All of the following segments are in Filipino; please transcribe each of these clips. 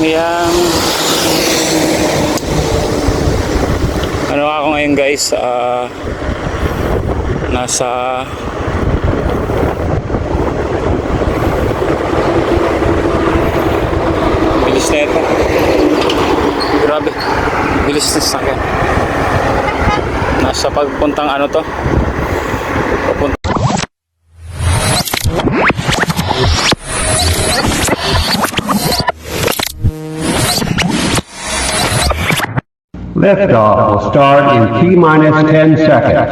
Yan. Ano ako ngayon guys, nasa bilis na ito. Grabe, bilis na sa akin. Nasa pagpuntang ano to, Liftoff will start in T-minus 10 seconds.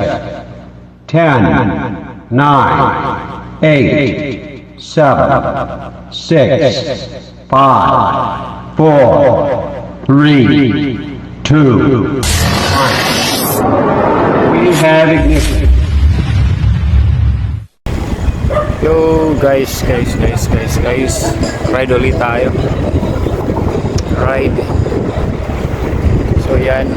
10, 9, 8, 7, 6, 5, 4, 3, 2, 1. We have ignition. Yo guys, ride ulit tayo. Ride. So yan,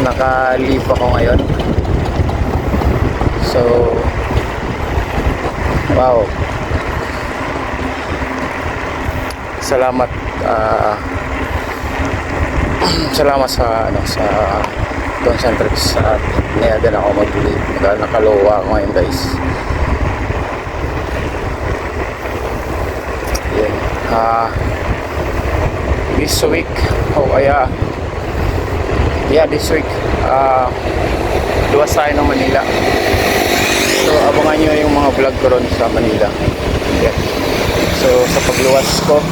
naka-leave ako ngayon. So wow, salamat salamat sa Don Centrix at nayagan ako mag-leave dahil nakalowa ako ngayon guys. Yan, this week this week luwas tayo ng Manila, so abangan nyo yung mga vlog ko ron sa Manila. Yeah. So sa pagluwas ko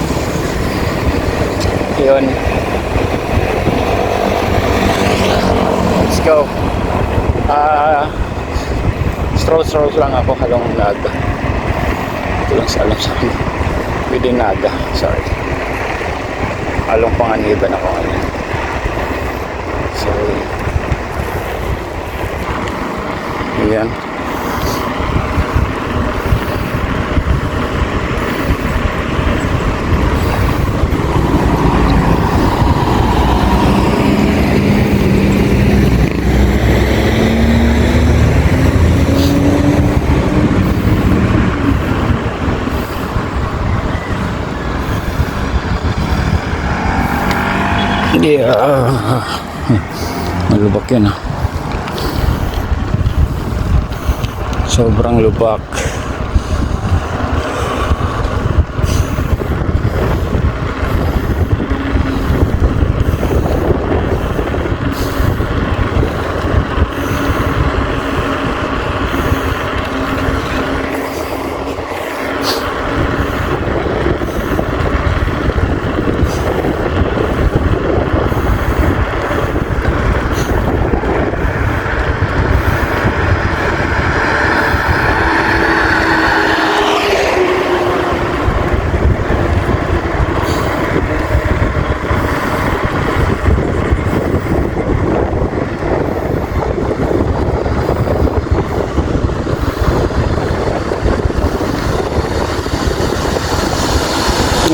yun, let's go. Stroll lang ako halong Naga. Ito lang sa alam sa akin within Naga, sorry, along Panganiban ako ngayon. So yan. Malubak yan sobrang lubak.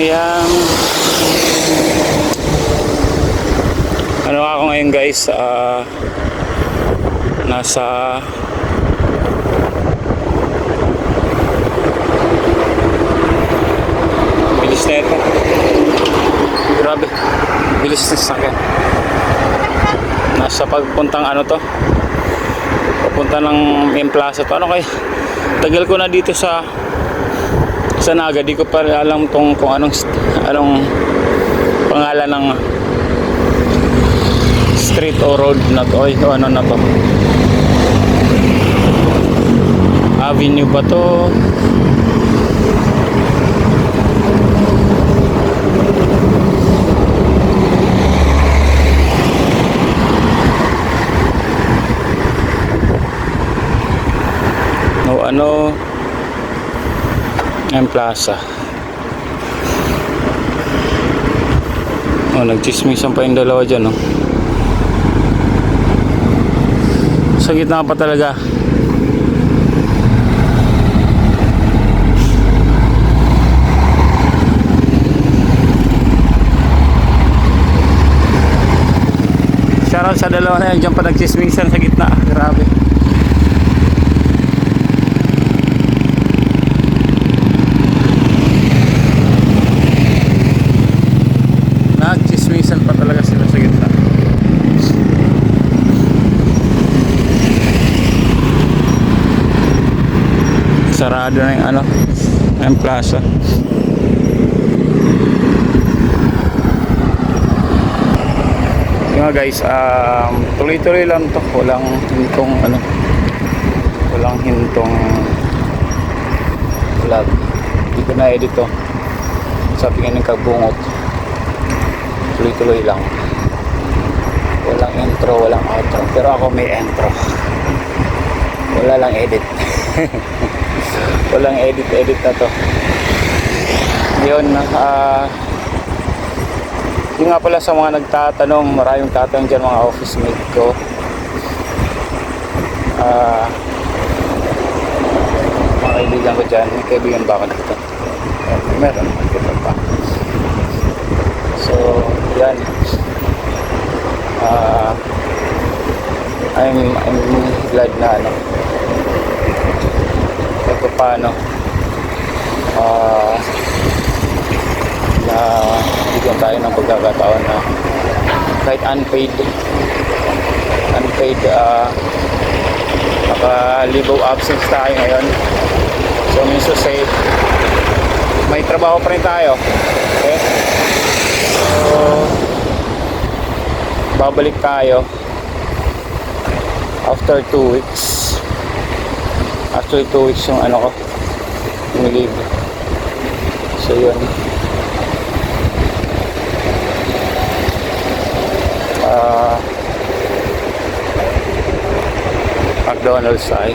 Yan. Ano ako ngayon guys, nasa bilis na ito. Grabe, bilis na sa akin. Nasa pagpuntang ano to, papunta ng main plaza to. Ano kayo, tagal ko na dito sa Naga, di ko pa alam kung anong pangalan ng street o road na to. Oy, ano na to, avenue ba to? No, ang plaza. Nagchismisan pa yung dalawa dyan, sa gitna pa talaga. Shoutout sa dalawa na yan dyan pa nagchismisan sa gitna. Grabe. sarado na yung ano, yung plaza. Yung nga guys, tuloy-tuloy lang to, walang hintong ano, walang hintong vlog. Hindi ko na edit to, sabi nga ng kabungot, tuloy-tuloy lang, walang intro, walang outro, pero ako may intro, wala lang edit. Walang edit na to. Yun, yun nga pala sa mga nagtatanong, maraming tatanong dyan mga office mate ko. Mga kaibigan ko dyan, may kaibigan ba ako dito? Meron, dito pa. So, yan. I'm glad na ano, ito paano na bigyan tayo ng pagkakataon na kahit unpaid naka-leave of absence tayo ngayon, so means to say may trabaho pa rin tayo, okay? So babalik tayo after 2 weeks. Actually 2 weeks yung ano ko, yung leave. So yun, McDonald's tayo.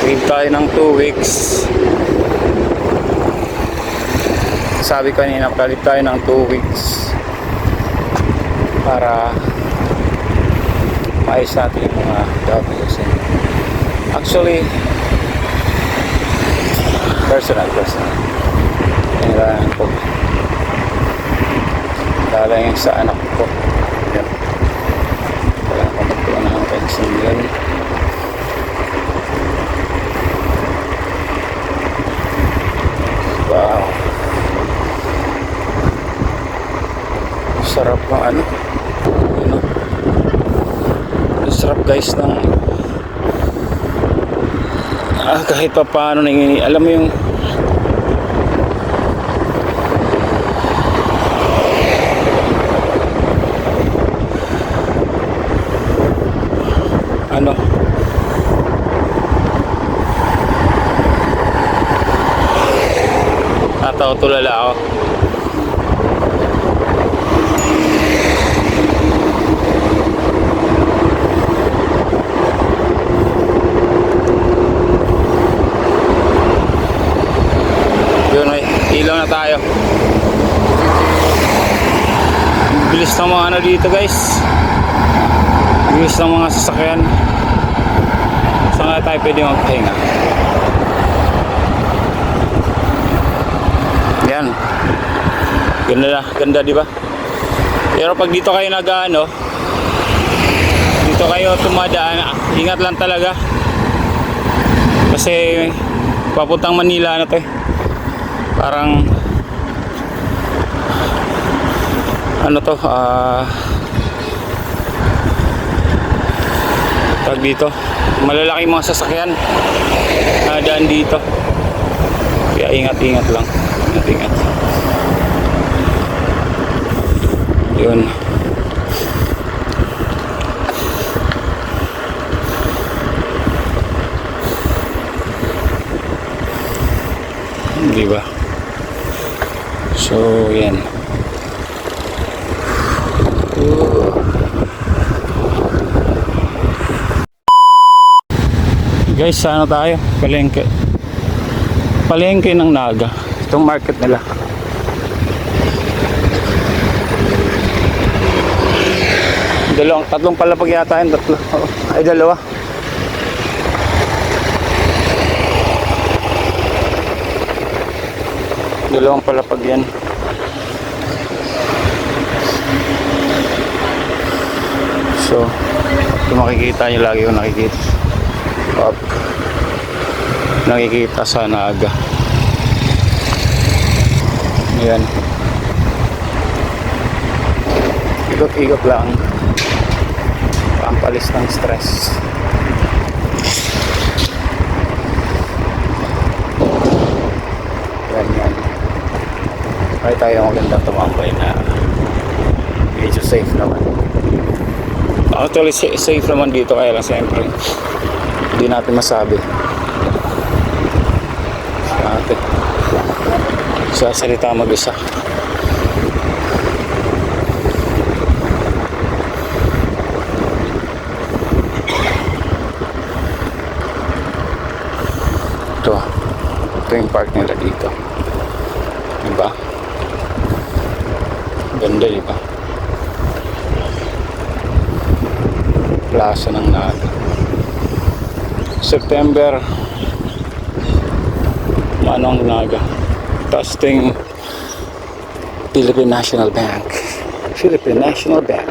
Leave tayo ng 2 weeks. Sabi ko kanina, palit tayo ng 2 weeks para maayos natin yung mga documents. Actually, personal kailangan ko, lalo yung sa anak ko. Yan, kailangan ko magtuwa ng pension yun. Wow, sarap ng ano, yun, sarap guys ng kahit pa paano alam mo yung ano, natawa tulala ako. Yun, ay ilaw na tayo. Bilis ng mga ano dito guys, bilis ng mga sasakyan. Saan nga tayo pwede magpahinga? Yan, ganda di ba? Pero pag dito kayo nag-ano, dito kayo tumadaan, ingat lang talaga kasi papuntang Manila na to eh. Parang ano to, tag dito, malalaki mga sasakyan daan dito, kaya ingat lang, ingat yun. Di ba? So yan. Guys, sana tayo? Palengke ng Naga. Itong market nila. Tatlong palapag yata yun. Tatlo. Ay, dalawa. Dalawang palapag yan. So, kung makikita nyo, lagi yung nakikita. Up. Nakikita sa Naga. Ayan. Ikot-ikot lang. palis ng stress. Ganyan. May tayo magandang tumambay na medyo safe naman. Actually safe naman dito, kaya lang siyempre hindi natin masabi sa atin sa salita mag-isa. Ito yung park nila dito, diba? Ganda, diba? Plaza ng Naga. September Manong Naga. Tapos ito yung Philippine National Bank. Philippine National Bank.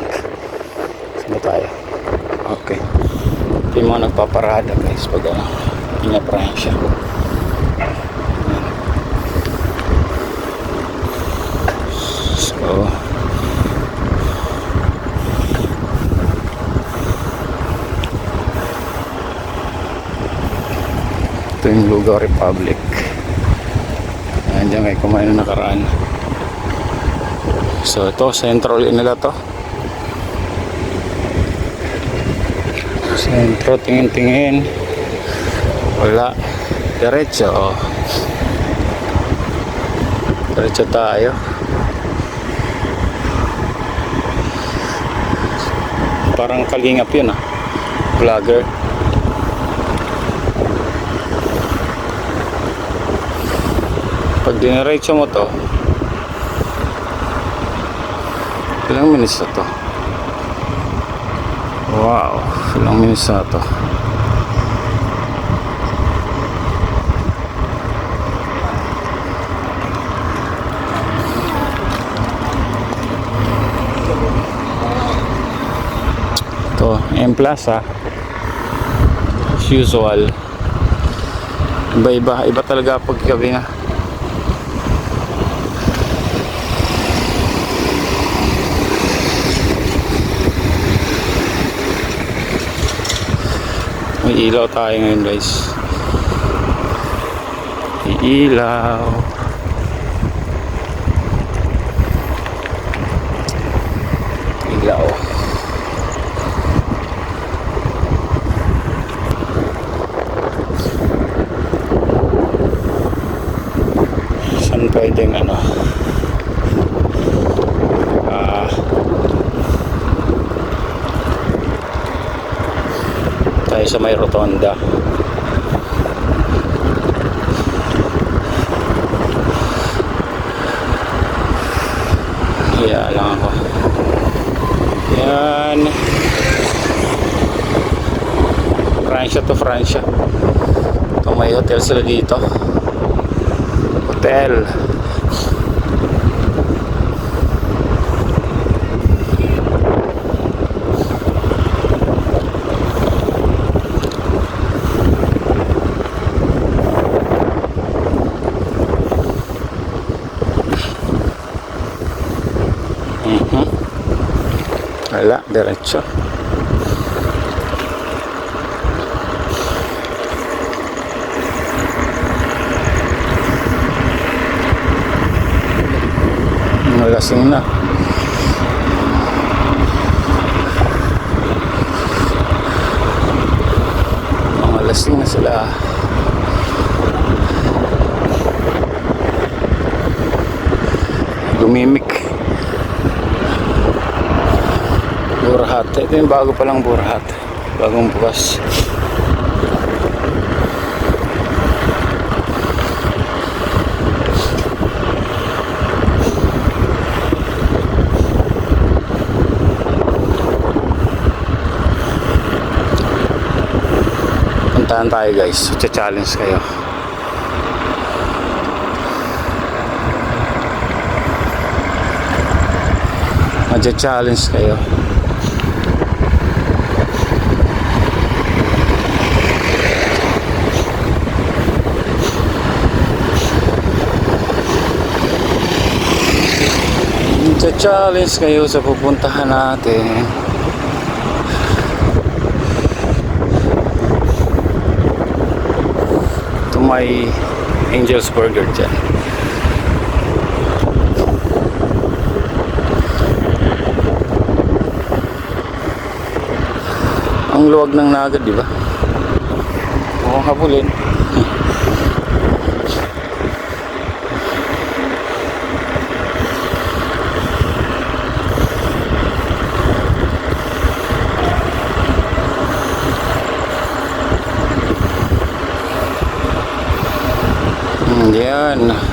Saan tayo? Okay. Ito yung mga nagpaparada guys pag pinaprahan siya. So ito yung Lugaw Republic. Ayan, dyan kayo kumain na nakaraan. So ito, central nila to. Sentro, tingin-tingin. Wala. Diretso, oh. Diretso tayo. Parang kalingap yun, ah. Vlogger. Pag diniretso mo to, ilang minutes na to? Wow, ilang minutes na to? Ito, M Plaza as usual. Iba talaga pag gabi na. May ilaw tayo ngayon guys. May ilaw. Ilaw. Saan pwedeng tayo sa may rotonda. Hiya lang ako. Yan. Francia to Francia. Ito may hotel sila dito. Hotel. Wala, diretso. Malasing na. Malasing na sila. Gumimik. Burahat. Ito yung bago palang Burahat. Bagong bukas. Puntahan tayo guys. Challenge kayo. Challenge kayo. Challenge kayo sa pupuntahan natin. may Angel's Burger dyan. Ang luwag ng Naga, di ba? Mukhang habulin. Yan.